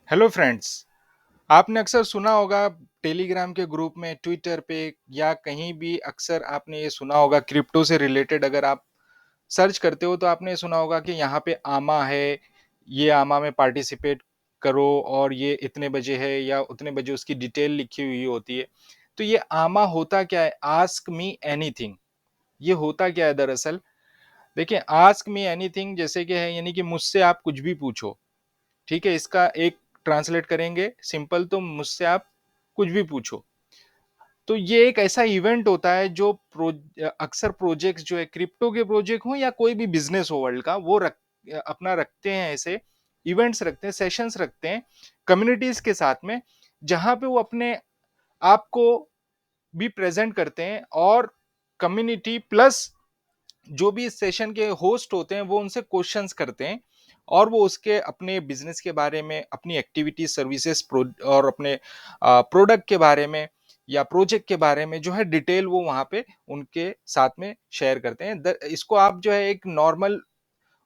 Hello friends. आपने अक्सर सुना होगा टेलीग्राम के ग्रुप में, ट्विटर पे या कहीं भी अक्सर आपने ये सुना होगा क्रिप्टो से रिलेटेड अगर आप सर्च करते हो तो आपने ये सुना होगा कि यहाँ पे आमा है, ये आमा में पार्टिसिपेट करो और ये इतने बजे है या उतने बजे उसकी डिटेल लिखी हुई होती है। तो ये आमा होता क्या है? Ask me anything. ये होता क्या है दरअसल? देखिए, आस्क मी एनीथिंग जैसे कि है यानी कि मुझसे आप कुछ भी पूछो। ठीक है, इसका एक ट्रांसलेट करेंगे सिंपल तो मुझसे आप कुछ भी पूछो। तो ये एक ऐसा इवेंट होता है जो अक्सर प्रोजेक्ट्स जो है क्रिप्टो के प्रोजेक्ट हो या कोई भी बिजनेस हो वर्ल्ड का वो अपना रखते हैं। ऐसे इवेंट्स रखते हैं, सेशंस रखते हैं कम्युनिटीज के साथ में, जहां पे वो अपने आप को भी प्रेजेंट करते हैं और कम्युनिटी प्लस जो भी इस सेशन के होस्ट होते हैं वो उनसे क्वेश्चंस करते हैं और वो उसके अपने बिजनेस के बारे में, अपनी एक्टिविटी सर्विसेज और अपने प्रोडक्ट के बारे में या प्रोजेक्ट के बारे में जो है डिटेल वो वहां पे उनके साथ में शेयर करते हैं। इसको आप जो है एक नॉर्मल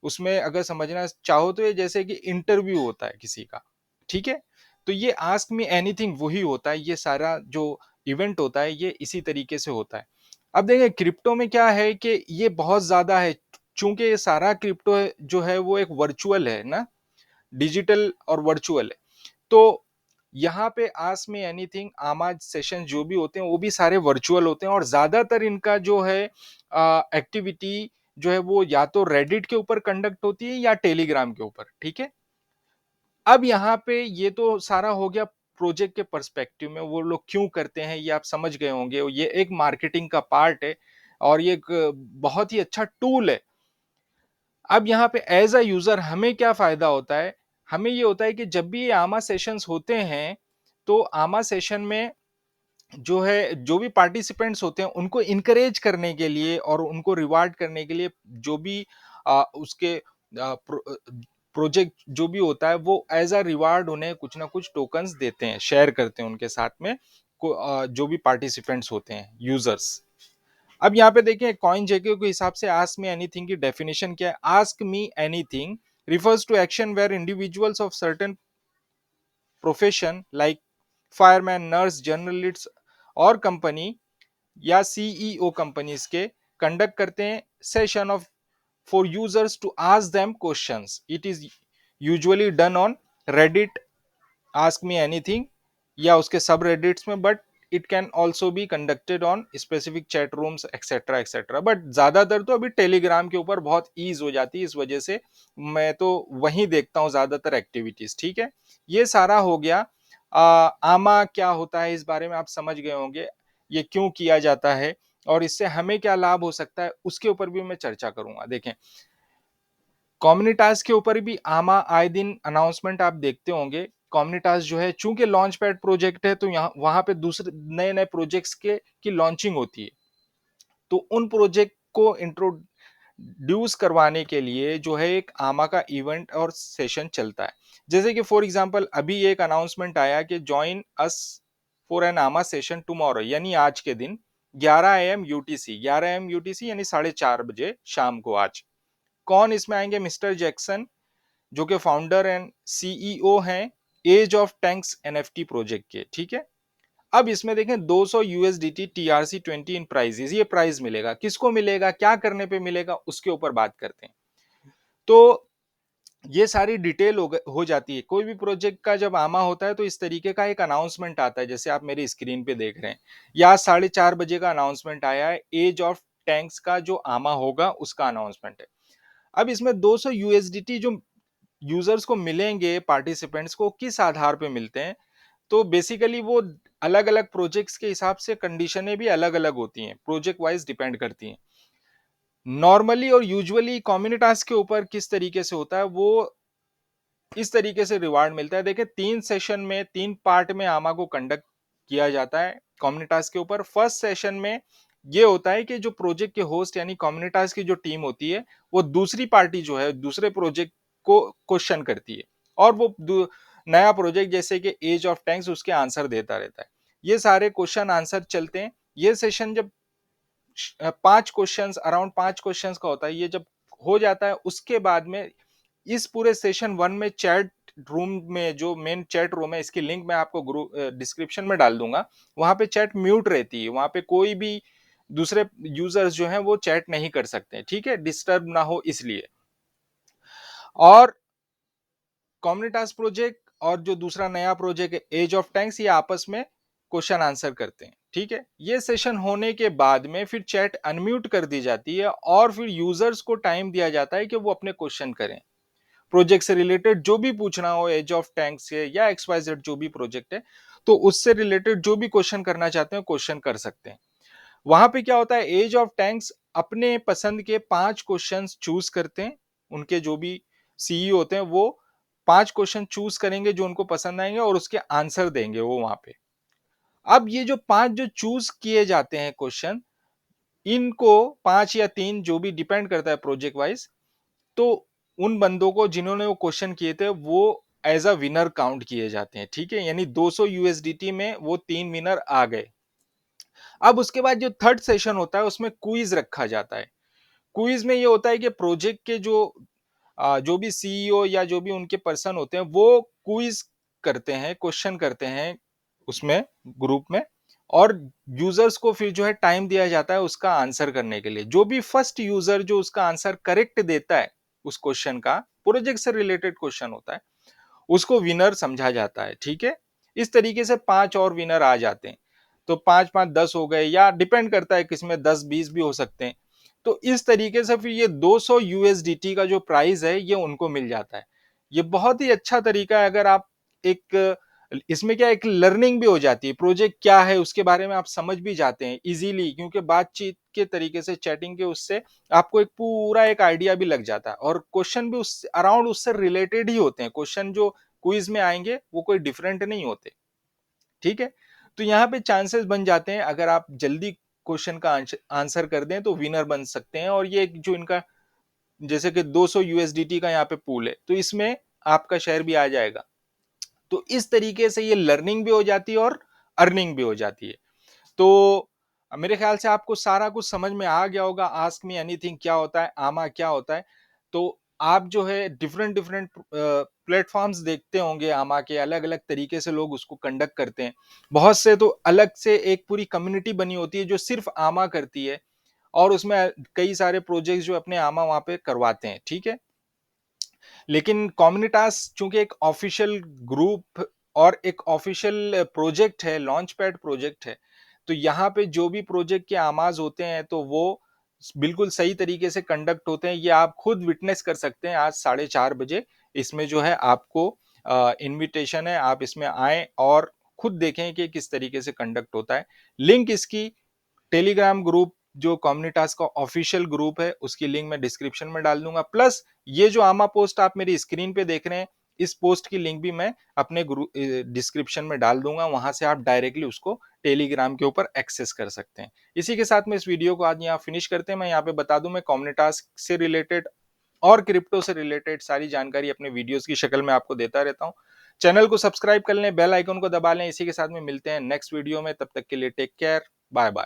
उसमें अगर समझना चाहो तो ये जैसे कि इंटरव्यू होता है किसी का। ठीक है, तो ये आस्क मी एनीथिंग वही होता है। ये सारा जो इवेंट होता है ये इसी तरीके से होता है। अब देखिए क्रिप्टो में क्या है कि ये बहुत ज्यादा है, चूंकि ये सारा क्रिप्टो जो है वो एक वर्चुअल है ना, डिजिटल और वर्चुअल है। तो यहाँ पे आस्क मी एनीथिंग आमा सेशन जो भी होते हैं वो भी सारे वर्चुअल होते हैं और ज्यादातर इनका जो है एक्टिविटी जो है वो या तो रेडिट के ऊपर कंडक्ट होती है या टेलीग्राम के ऊपर। ठीक है, अब यहाँ पे ये तो सारा हो गया प्रोजेक्ट के पर्सपेक्टिव में वो लोग क्यों करते हैं ये आप समझ गए होंगे। ये एक मार्केटिंग का पार्ट है और ये एक बहुत ही अच्छा टूल है। अब यहाँ पे एज अ यूजर हमें क्या फायदा होता है? हमें ये होता है कि जब भी ये आमा सेशंस होते हैं तो आमा सेशन में जो है जो भी पार्टिसिपेंट्स होते हैं उनको इनकरेज करने के लिए और उनको रिवार्ड करने के लिए जो भी उसके प्रोजेक्ट जो भी होता है वो एज अ रिवार्ड उन्हें कुछ ना कुछ टोकन्स देते हैं, शेयर करते हैं उनके साथ में जो भी पार्टिसिपेंट्स होते हैं यूजर्स। अब यहाँ पे देखें कॉइन जेके के हिसाब से आस्क मी एनीथिंग की डेफिनेशन क्या है? Ask me anything refers to action where individuals of certain profession like fireman, nurse, journalists और कंपनी या सीईओ कंपनीज के कंडक्ट करते हैं session of for users to ask them questions. It is usually done on Reddit, ask me anything या उसके सब Reddits में, but it can also be conducted on specific chat rooms etcetera etcetera. बट ज्यादातर तो अभी टेलीग्राम के ऊपर बहुत ईज हो जाती है, इस वजह से मैं तो वहीं देखता हूँ ज्यादातर एक्टिविटीज। ठीक है, ये सारा हो गया। आमा क्या होता है इस बारे में आप समझ गए होंगे, ये क्यों किया जाता है और इससे हमें क्या लाभ हो सकता है उसके ऊपर भी मैं चर्चा करूंगा। देखें, कम्युनिटास के ऊपर भी आमा आए दिन अनाउंसमेंट आप देखते होंगे। कम्युनिटास जो है चूंकि लॉन्च पैड प्रोजेक्ट है तो यहाँ वहां पे दूसरे नए नए प्रोजेक्ट्स के की लॉन्चिंग होती है। तो उन प्रोजेक्ट को इंट्रोड्यूस करवाने के लिए जो है एक आमा का इवेंट और सेशन चलता है। जैसे कि फॉर एग्जांपल अभी एक अनाउंसमेंट आया कि ज्वाइन अस फॉर एन आमा सेशन टुमारो, यानी आज के दिन 11 AM यूटीसी, 11 AM यूटीसी यानी 4:30 बजे शाम को। आज कौन इसमें आएंगे? मिस्टर जैक्सन जो कि फाउंडर एंड सीईओ हैं Age of Tanks NFT project के। ठीक है, अब इसमें देखें 200 यूएसडीटी TRC20 इन प्राइजेस, ये प्राइज मिलेगा। किसको मिलेगा, क्या करने पे मिलेगा, उसके ऊपर बात करते हैं। तो ये सारी डिटेल हो जाती है। कोई भी प्रोजेक्ट का जब आमा होता है तो इस तरीके का एक अनाउंसमेंट आता है जैसे आप मेरी स्क्रीन पे देख रहे हैं। या 4:30 बजे का अनाउंसमेंट आया है, एज ऑफ टैंक्स का जो आमा होगा उसका अनाउंसमेंट है। अब इसमें 200 यूएसडीटी जो यूजर्स को मिलेंगे, पार्टिसिपेंट्स को किस आधार पे मिलते हैं? तो बेसिकली वो अलग अलग प्रोजेक्ट्स के हिसाब से कंडीशनें भी अलग अलग होती हैं, प्रोजेक्ट वाइज डिपेंड करती हैं। नॉर्मली और यूजुअली कम्युनिटास के ऊपर किस तरीके से होता है वो इस तरीके से रिवार्ड मिलता है। देखिए 3 सेशन में 3 पार्ट में आमा को कंडक्ट किया जाता है कम्युनिटास के ऊपर। फर्स्ट सेशन में ये होता है कि जो प्रोजेक्ट के होस्ट यानी कम्युनिटास की जो टीम होती है वो दूसरी पार्टी जो है दूसरे प्रोजेक्ट को क्वेश्चन करती है और वो नया प्रोजेक्ट जैसे कि एज ऑफ टैंक्स उसके आंसर देता रहता है। ये सारे क्वेश्चन आंसर चलते हैं। ये सेशन जब 5 क्वेश्चंस, अराउंड 5 क्वेश्चंस का होता है, ये जब हो जाता है उसके बाद में इस पूरे सेशन 1 में चैट रूम में जो मेन चैट रूम है, इसकी लिंक मैं आपको ग्रुप डिस्क्रिप्शन में डाल दूँगा। वहाँ पे चैट म्यूट रहती है, वहाँ पे कोई भी दूसरे यूज़र्स जो हैं वो चैट नहीं कर सकते हैं, ठीक है? डिस्टर्ब ना हो इसलिए। और कम्युनिटास प्रोजेक्ट और जो दूसरा नया प्रोजेक्ट है एज ऑफ टैंक्स, ये आपस में क्वेश्चन आंसर करते हैं, ठीक है? ये सेशन होने के बाद में फिर चैट अनम्यूट कर दी जाती है और फिर यूजर्स को टाइम दिया जाता है कि वो अपने क्वेश्चन करें। प्रोजेक्ट से रिलेटेड जो भी पूछना हो एज ऑफ टैंक से या XYZ जो भी प्रोजेक्ट है, तो उससे रिलेटेड जो भी क्वेश्चन करना चाहते हैं क्वेश्चन कर सकते हैं। वहां पे क्या होता है, एज ऑफ टैंक्स अपने पसंद के 5 क्वेश्चंस चूज करते हैं। उनके जो भी सीईओ होते हैं वो 5 क्वेश्चन चूज करेंगे जो उनको पसंद आएंगे और उसके आंसर देंगे वो वहां पे। अब ये जो 5 जो चूज किए जाते हैं क्वेश्चन, इनको 5 या 3 जो भी डिपेंड करता है प्रोजेक्ट वाइज, तो उन बंदों को जिन्होंने वो क्वेश्चन किए थे वो एज अ विनर काउंट किए जाते हैं, ठीक है? यानी 200 यूएसडीटी में वो 3 विनर आ गए। अब उसके बाद जो थर्ड सेशन होता है उसमें क्विज रखा जाता है। क्विज में ये होता है कि प्रोजेक्ट के जो भी सीईओ या जो भी उनके पर्सन होते हैं वो क्विज करते हैं, क्वेश्चन करते हैं उसमें, ग्रुप में। और यूजर्स को फिर जो है टाइम दिया जाता है उसका आंसर करने के लिए। जो भी फर्स्ट यूजर जो उसका आंसर करेक्ट देता है उस क्वेश्चन का, प्रोजेक्ट से रिलेटेड क्वेश्चन होता है, उसको विनर समझा जाता है, ठीक है? इस तरीके से 5 और विनर आ जाते हैं। तो 5-5 10 हो गए, या डिपेंड करता है किसमें 10-20 भी हो सकते हैं। तो इस तरीके से फिर ये 200 यूएसडीटी का जो प्राइस है ये उनको मिल जाता है। ये बहुत ही अच्छा तरीका है। अगर आप एक इसमें क्या, एक लर्निंग भी हो जाती है, प्रोजेक्ट क्या है उसके बारे में आप समझ भी जाते हैं इजीली, क्योंकि बातचीत के तरीके से, चैटिंग के उससे आपको एक पूरा एक आइडिया भी लग जाता है। और क्वेश्चन भी उस अराउंड उससे रिलेटेड ही होते हैं। क्वेश्चन जो क्विज में आएंगे वो कोई डिफरेंट नहीं होते, ठीक है? तो यहाँ पे चांसेस बन जाते हैं, अगर आप जल्दी क्वेश्चन का आंसर कर दें तो विनर बन सकते हैं। और ये जो इनका जैसे कि 200 यूएसडीटी का यहाँ पे पूल है, तो इसमें आपका शेयर भी आ जाएगा। तो इस तरीके से ये लर्निंग भी हो जाती है और अर्निंग भी हो जाती है। तो मेरे ख्याल से आपको सारा कुछ समझ में आ गया होगा। आस्क मी एनीथिंग क्या होता है, आमा क्या होता है। तो आप जो है डिफरेंट डिफरेंट प्लेटफॉर्म्स देखते होंगे, आमा के अलग अलग तरीके से लोग उसको कंडक्ट करते हैं। बहुत से तो अलग से एक पूरी कम्युनिटी बनी होती है जो सिर्फ आमा करती है, और उसमें कई सारे प्रोजेक्ट जो अपने आमा वहां पे करवाते हैं, ठीक है? लेकिन कम्युनिटास चूंकि एक ऑफिशियल ग्रुप और एक ऑफिशियल प्रोजेक्ट है, लॉन्च पैड प्रोजेक्ट है, तो यहाँ पे जो भी प्रोजेक्ट के आमाज होते हैं तो वो बिल्कुल सही तरीके से कंडक्ट होते हैं। ये आप खुद विटनेस कर सकते हैं। आज 4:30 बजे इसमें जो है आपको इनविटेशन है, आप इसमें आए और खुद देखें कि किस तरीके से कंडक्ट होता है। लिंक इसकी टेलीग्राम ग्रुप जो कम्युनिटास का ऑफिशियल ग्रुप है उसकी लिंक मैं डिस्क्रिप्शन में डाल दूंगा। प्लस ये जो आमा पोस्ट आप मेरी स्क्रीन पे देख रहे हैं, इस पोस्ट की लिंक भी मैं अपने डिस्क्रिप्शन में डाल दूंगा। वहां से आप डायरेक्टली उसको टेलीग्राम के ऊपर एक्सेस कर सकते हैं। इसी के साथ में इस वीडियो को आज यहाँ फिनिश करते हैं। मैं यहाँ पे बता दूं, मैं कम्युनिटास से रिलेटेड और क्रिप्टो से रिलेटेड सारी जानकारी अपने वीडियोस की शक्ल में आपको देता रहता हूँ। चैनल को सब्सक्राइब कर लें, बेल आइकन को दबा लें। इसी के साथ में मिलते हैं नेक्स्ट वीडियो में। तब तक के लिए टेक केयर, बाय बाय।